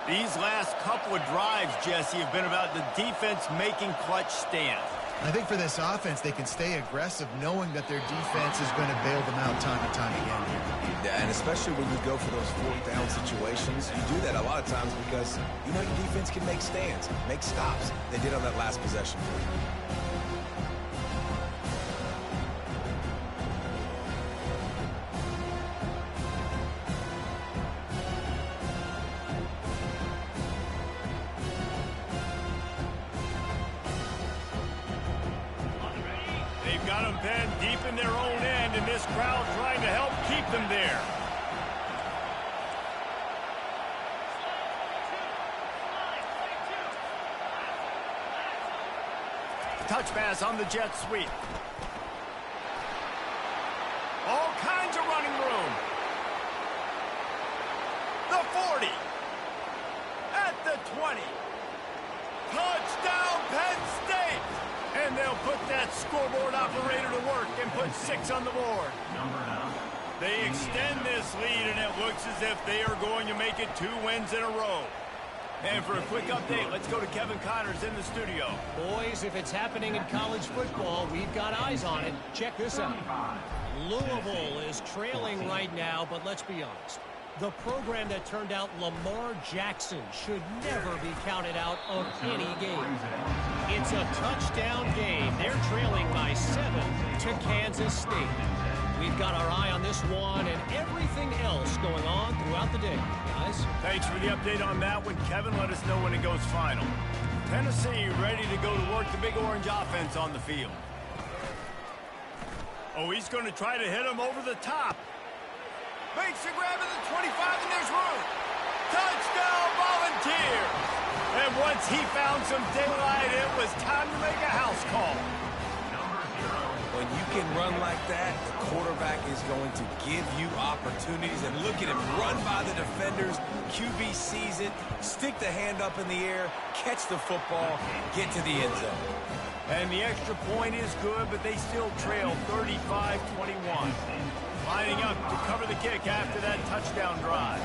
These last couple of drives, Jesse, have been about the defense making clutch stands. I think for this offense, they can stay aggressive knowing that their defense is going to bail them out time and time again. Yeah, and especially when you go for those 4th down situations, you do that a lot of times because you know your defense can make stands, make stops. They did on that last possession. Deep in their own end, and this crowd trying to help keep them there. Touch pass on the jet sweep. All kinds of running room. The 40. At the 20. Touchdown, Penn State. And they'll put that scoreboard operator to work and put 6 on the board. They extend this lead, and it looks as if they are going to make it 2 wins in a row. And for a quick update, let's go to Kevin Connors in the studio. Boys, if it's happening in college football, we've got eyes on it. Check this out. Louisville is trailing right now, but let's be honest. The program that turned out Lamar Jackson should never be counted out of any game. It's a touchdown game. They're trailing by 7 to Kansas State. We've got our eye on this one and everything else going on throughout the day, guys. Thanks for the update on that one, Kevin. Let us know when it goes final. Tennessee ready to go to work the Big Orange offense on the field. Oh, he's going to try to hit him over the top. Makes a grab at the 25, and there's room. Touchdown, Volunteers! And once he found some daylight, it was time to make a house call. When you can run like that, the quarterback is going to give you opportunities. And look at him run by the defenders. QB sees it, stick the hand up in the air, catch the football, get to the end zone. And the extra point is good, but they still trail 35-21. Lining up to cover the kick after that touchdown drive.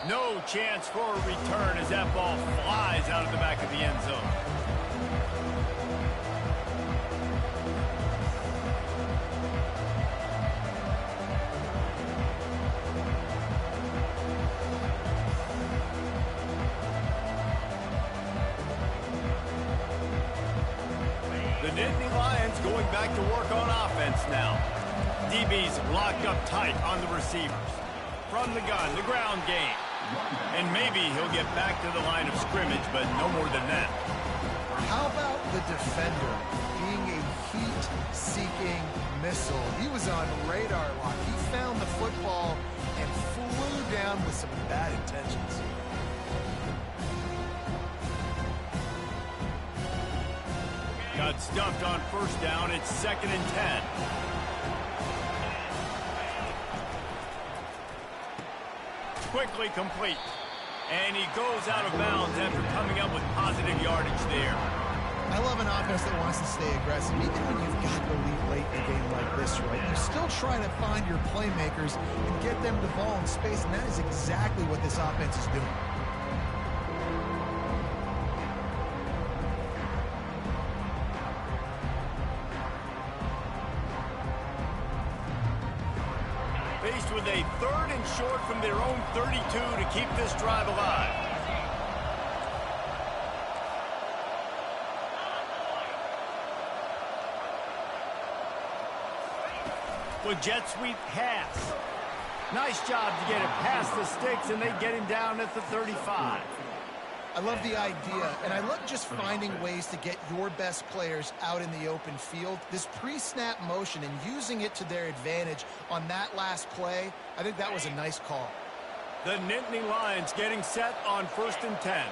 No chance for a return as that ball flies out of the back of the end zone. The Nittany Lions going back to work on offense now. DB's locked up tight on the receivers. From the gun, the ground game. And maybe he'll get back to the line of scrimmage, but no more than that. How about the defender being a heat-seeking missile? He was on radar lock. He found the football come with some bad intentions. Got stuffed on first down. It's 2nd and 10. Quickly complete. And he goes out of bounds after coming up with positive yardage there. I love an offense that wants to stay aggressive. Even when you've got the lead late in a game like this, right? You still try to find your playmakers and get them the ball in space, and that is exactly what this offense is doing. Faced with a 3rd and short from their own 32 to keep this drive alive. With jet sweep pass. Nice job to get it past the sticks, and they get him down at the 35. I love the idea, and I love just finding ways to get your best players out in the open field. This pre-snap motion and using it to their advantage on that last play, I think that was a nice call. The Nittany Lions getting set on 1st and 10.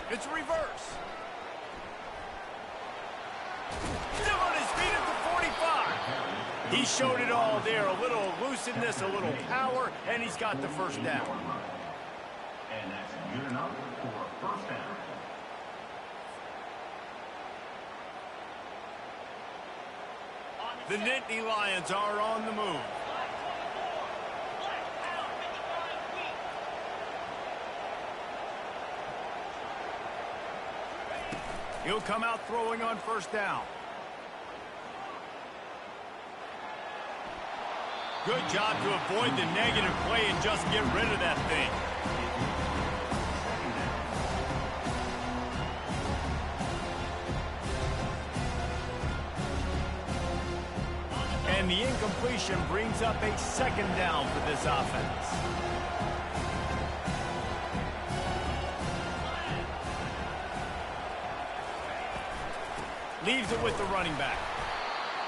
It's reverse. Still on his feet at the 45. He showed it all there. A little elusiveness, a little power, and he's got the first down. And that's good enough for a first down. The Nittany Lions are on the move. He'll come out throwing on first down. Good job to avoid the negative play and just get rid of that thing. And the incompletion brings up a 2nd down for this offense. Leaves it with the running back.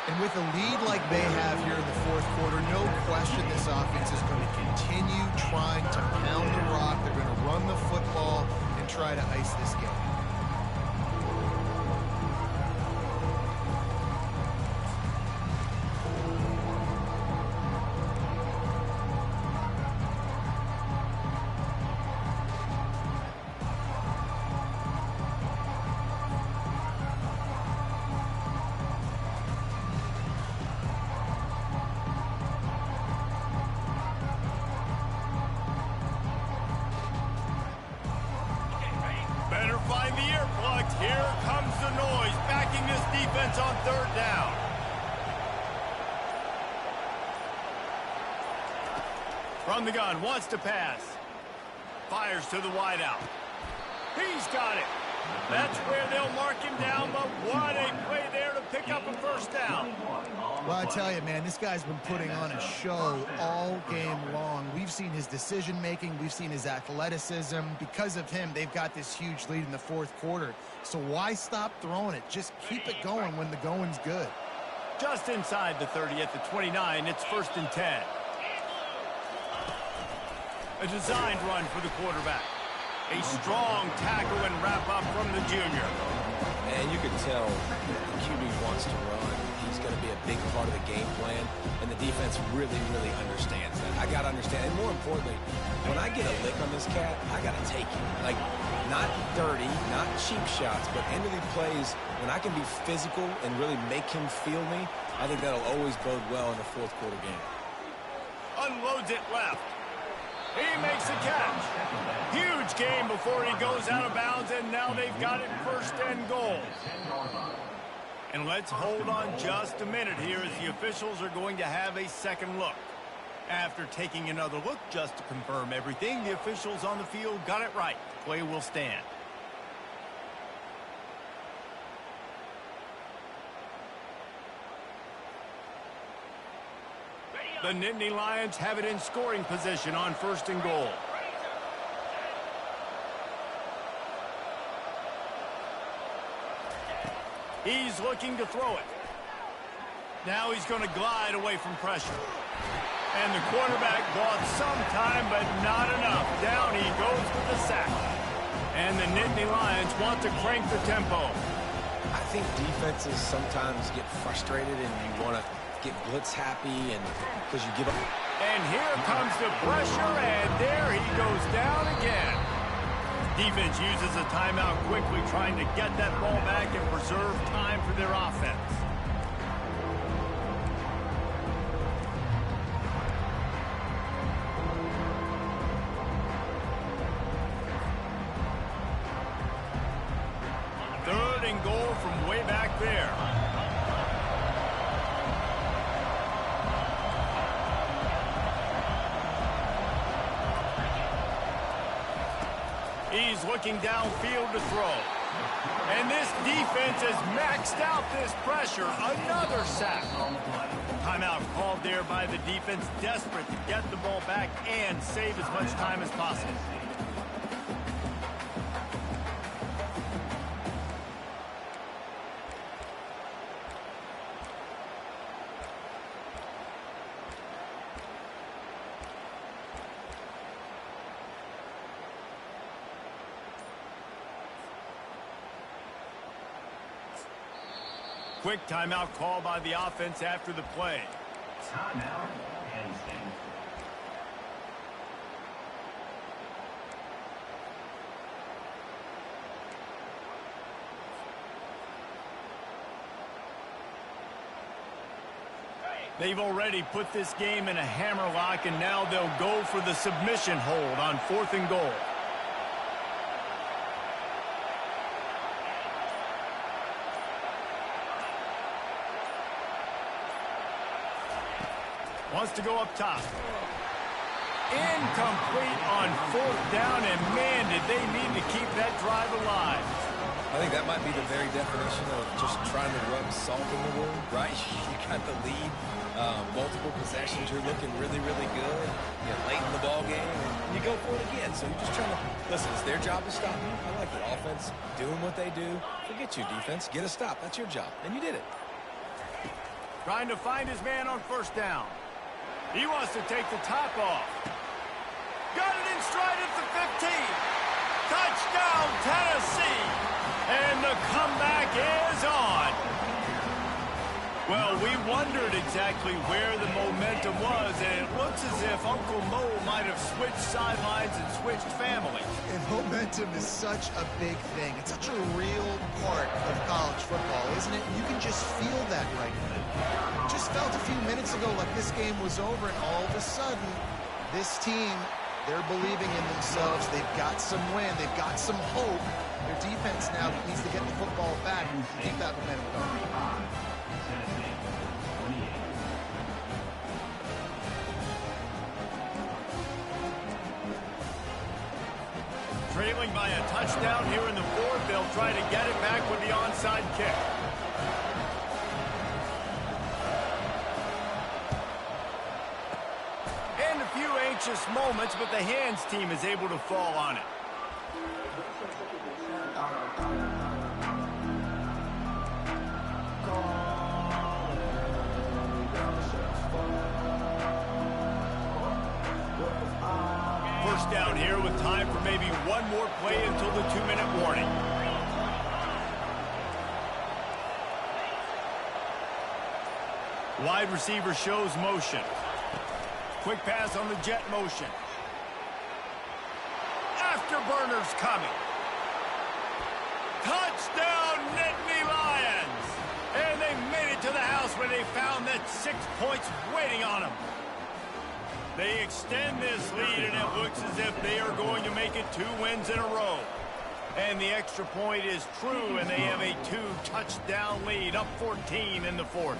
And with a lead like they have here in the 4th quarter, no question this offense is going to continue trying to pound the rock. They're going to run the football and try to ice this game. Find the earplugs. Here comes the noise, backing this defense on 3rd down. From the gun, wants to pass. Fires to the wideout. He's got it. That's where they'll mark him down, but what a play there to pick up a first down. Well, I tell you, man, this guy's been putting on a show all game long. We've seen his decision-making. We've seen his athleticism. Because of him, they've got this huge lead in the 4th quarter. So why stop throwing it? Just keep it going when the going's good. Just inside the 30 at the 29, it's 1st and 10. A designed run for the quarterback. A strong tackle and wrap-up from the junior. And you can tell the QB wants to run. He's going to be a big part of the game plan, and the defense really, really understands that. I got to understand, and more importantly, when I get a lick on this cat, I got to take it. Like, not dirty, not cheap shots, but end of the plays, when I can be physical and really make him feel me, I think that'll always bode well in the 4th quarter game. Unloads it left. He makes a catch. Huge game before he goes out of bounds, and now they've got it 1st and goal. And let's hold on just a minute here as the officials are going to have a second look. After taking another look just to confirm everything, the officials on the field got it right. The play will stand. The Nittany Lions have it in scoring position on 1st and goal. He's looking to throw it. Now he's going to glide away from pressure. And the quarterback bought some time, but not enough. Down he goes with the sack. And the Nittany Lions want to crank the tempo. I think defenses sometimes get frustrated and you want to get blitz happy and because you give up. And here comes the pressure, and there he goes down again. Defense uses a timeout quickly, trying to get that ball back and preserve time for their offense. Third and goal from way back there. He's looking downfield to throw. And this defense has maxed out this pressure. Another sack. Timeout called there by the defense, desperate to get the ball back and save as much time as possible. Quick timeout call by the offense after the play. Timeout, NC. They've already put this game in a hammerlock, and now they'll go for the submission hold on 4th and goal. Wants to go up top. Incomplete on 4th down, and man, did they need to keep that drive alive. I think that might be the very definition of just trying to rub salt in the wound, right? You got the lead, multiple possessions, you're looking really, really good. You're late in the ball game, and you go for it again. So you're just trying to, listen, it's their job to stop you. I like the offense doing what they do. Forget you, defense. Get a stop. That's your job, and you did it. Trying to find his man on 1st down. He wants to take the top off. Got it in stride at the 15. Touchdown, Tennessee. And the comeback is on. Well, we wondered exactly where the momentum was, and it looks as if Uncle Mo might have switched sidelines and switched families. And momentum is such a big thing. It's such a real part of college football, isn't it? You can just feel that right now. Just felt a few minutes ago like this game was over, and all of a sudden, this team, they're believing in themselves. They've got some wind. They've got some hope. Their defense now needs to get the football back and keep that momentum going. Trailing by a touchdown here in the 4th. They'll try to get it back with the onside kick. And a few anxious moments, but the hands team is able to fall on it. First down here with time for maybe one more play until the 2-minute warning. Wide receiver shows motion. Quick pass on the jet motion. Afterburners coming. Touchdown, Nittany Lions! And they made it to the house where they found that 6 points waiting on them. They extend this lead, and it looks as if they are going to make it 2 wins in a row. And the extra point is true, and they have a 2-touchdown lead, up 14 in the 4th.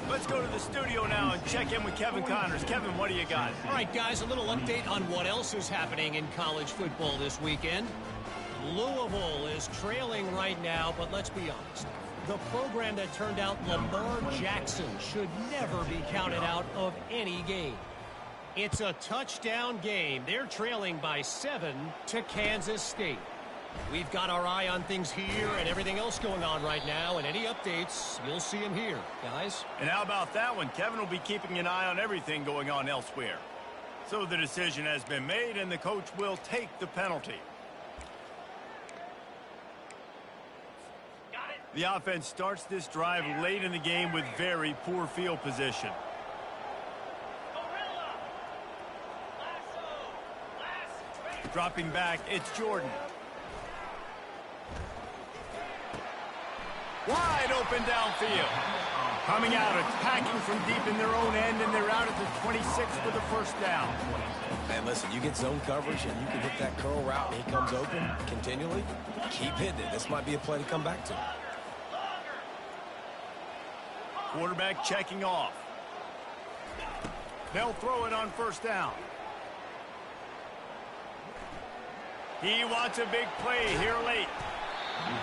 Let's go to the studio now and check in with Kevin Connors. Kevin, what do you got? All right, guys, a little update on what else is happening in college football this weekend. Louisville is trailing right now, but let's be honest. The program that turned out Lamar Jackson should never be counted out of any game. It's a touchdown game. They're trailing by 7 to Kansas State. We've got our eye on things here and everything else going on right now, and any updates, you'll see them here, guys. And how about that one? Kevin will be keeping an eye on everything going on elsewhere. So the decision has been made, and the coach will take the penalty. The offense starts this drive late in the game with very poor field position. Dropping back, it's Jordan. Wide open downfield. Coming out, attacking from deep in their own end, and they're out at the 26 for the first down. And listen, you get zone coverage and you can hit that curl route and he comes open continually. Keep hitting it. This might be a play to come back to. Quarterback checking off. They'll throw it on first down. He wants a big play here late.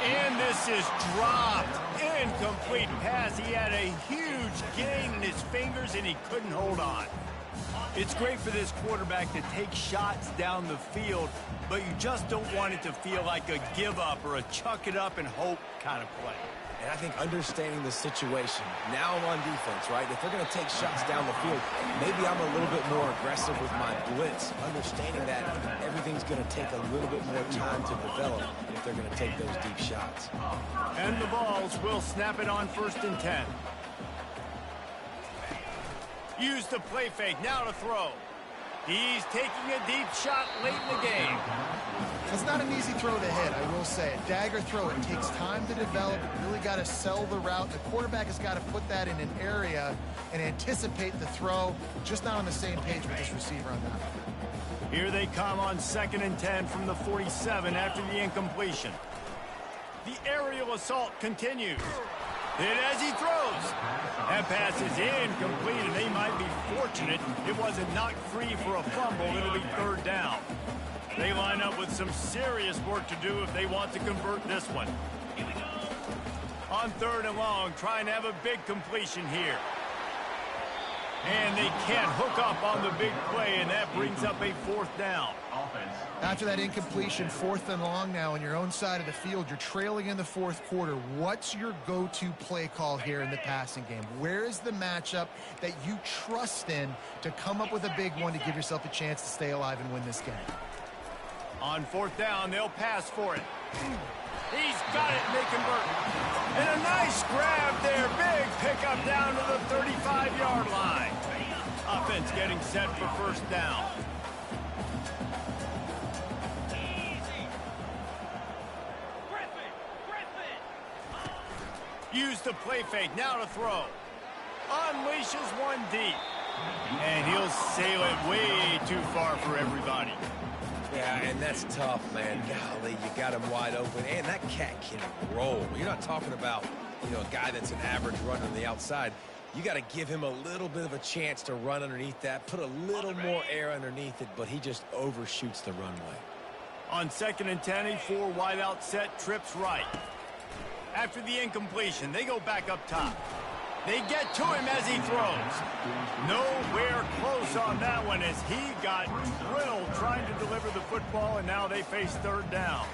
And this is dropped. Incomplete pass. He had a huge gain in his fingers and he couldn't hold on. It's great for this quarterback to take shots down the field, but you just don't want it to feel like a give up or a chuck it up and hope kind of play. And I think understanding the situation, now I'm on defense, right? If they're going to take shots down the field, maybe I'm a little bit more aggressive with my blitz, understanding that everything's going to take a little bit more time to develop if they're going to take those deep shots. And the Vols will snap it on 1st and 10. Use the play fake, now to throw. He's taking a deep shot late in the game. It's not an easy throw to hit, I will say. A dagger throw, it takes time to develop. You really got to sell the route. The quarterback has got to put that in an area and anticipate the throw. Just not on the same page with this receiver on that. Here they come on 2nd and 10 from the 47 after the incompletion. The aerial assault continues. Hit as he throws. That pass is incomplete, and they might be fortunate it wasn't knocked free for a fumble. It'll be 3rd down. They line up with some serious work to do if they want to convert this one. On 3rd and long, trying to have a big completion here. And they can't hook up on the big play, and that brings up a 4th down. After that incompletion, 4th and long now on your own side of the field, you're trailing in the 4th quarter. What's your go-to play call here in the passing game? Where is the matchup that you trust in to come up with a big one to give yourself a chance to stay alive and win this game? On 4th down, they'll pass for it. He's got it, and they convert. And a nice grab there. Big pickup down to the 35-yard line. Offense getting set for 1st down. Use the play fake, now to throw. Unleashes one deep. And he'll sail it way too far for everybody. Yeah, and that's tough, man. Golly, you got him wide open. And that cat can roll. You're not talking about, a guy that's an average runner on the outside. You got to give him a little bit of a chance to run underneath that, put a little more air underneath it, but he just overshoots the runway. On 2nd and 10, a 4 wide out set, trips right. After the incompletion, they go back up top. They get to him as he throws. Nowhere close on that one as he got drilled trying to deliver the football, and now they face 3rd down.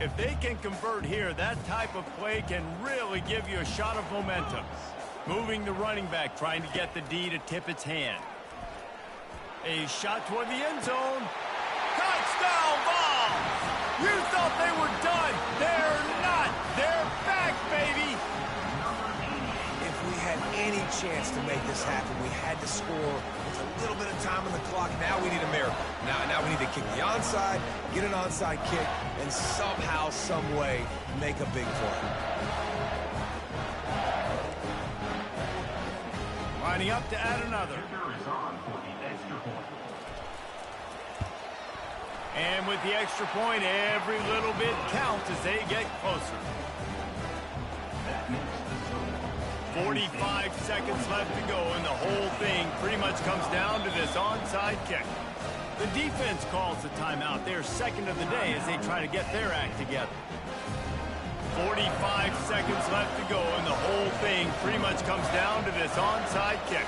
If they can convert here, that type of play can really give you a shot of momentum. Moving the running back, trying to get the D to tip its hand. A shot toward the end zone. Touchdown ball! You thought they were done. They're not. They're back, baby. If we had any chance to make this happen, we had to score with a little bit of time on the clock. Now we need a miracle. Now we need to kick the onside, get an onside kick, and somehow, some way, make a big play. Lining up to add another. And with the extra point, every little bit counts as they get closer. 45 seconds left to go, and the whole thing pretty much comes down to this onside kick. The defense calls the timeout. They're 2nd of the day as they try to get their act together. 45 seconds left to go, and the whole thing pretty much comes down to this onside kick.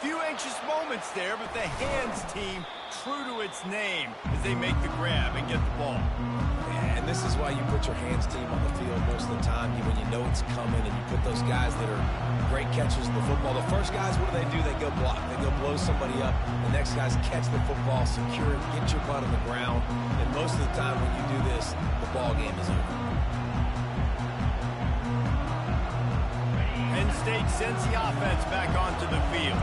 Few anxious moments there, but the hands team true to its name as they make the grab and get the ball. And this is why you put your hands team on the field most of the time when you know it's coming, and you put those guys that are great catchers of the football. The first guys, what do? They go block. They go blow somebody up. The next guys catch the football, secure it, get your butt on the ground. And most of the time when you do this, the ball game is over. Penn State sends the offense back onto the field.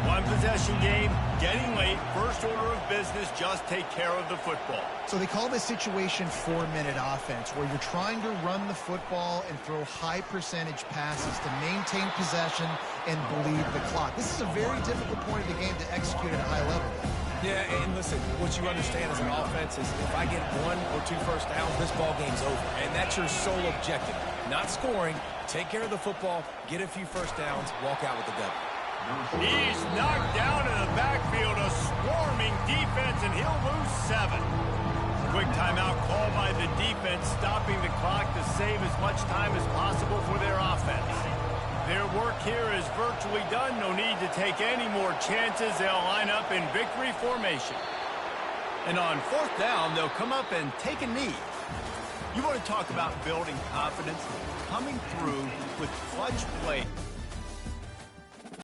One possession game, getting late, first order of business, just take care of the football. So they call this situation 4-minute offense, where you're trying to run the football and throw high percentage passes to maintain possession and bleed the clock. This is a very difficult point of the game to execute at a high level. Yeah, and listen, what you understand as an offense is if I get 1 or 2 first downs, this ball game's over. And that's your sole objective. Not scoring, take care of the football, get a few first downs, walk out with the W. He's knocked down in the backfield, a swarming defense, and he'll lose 7. Quick timeout call by the defense, stopping the clock to save as much time as possible for their offense. Their work here is virtually done. No need to take any more chances. They'll line up in victory formation. And on 4th down, they'll come up and take a knee. You want to talk about building confidence? Coming through with clutch play.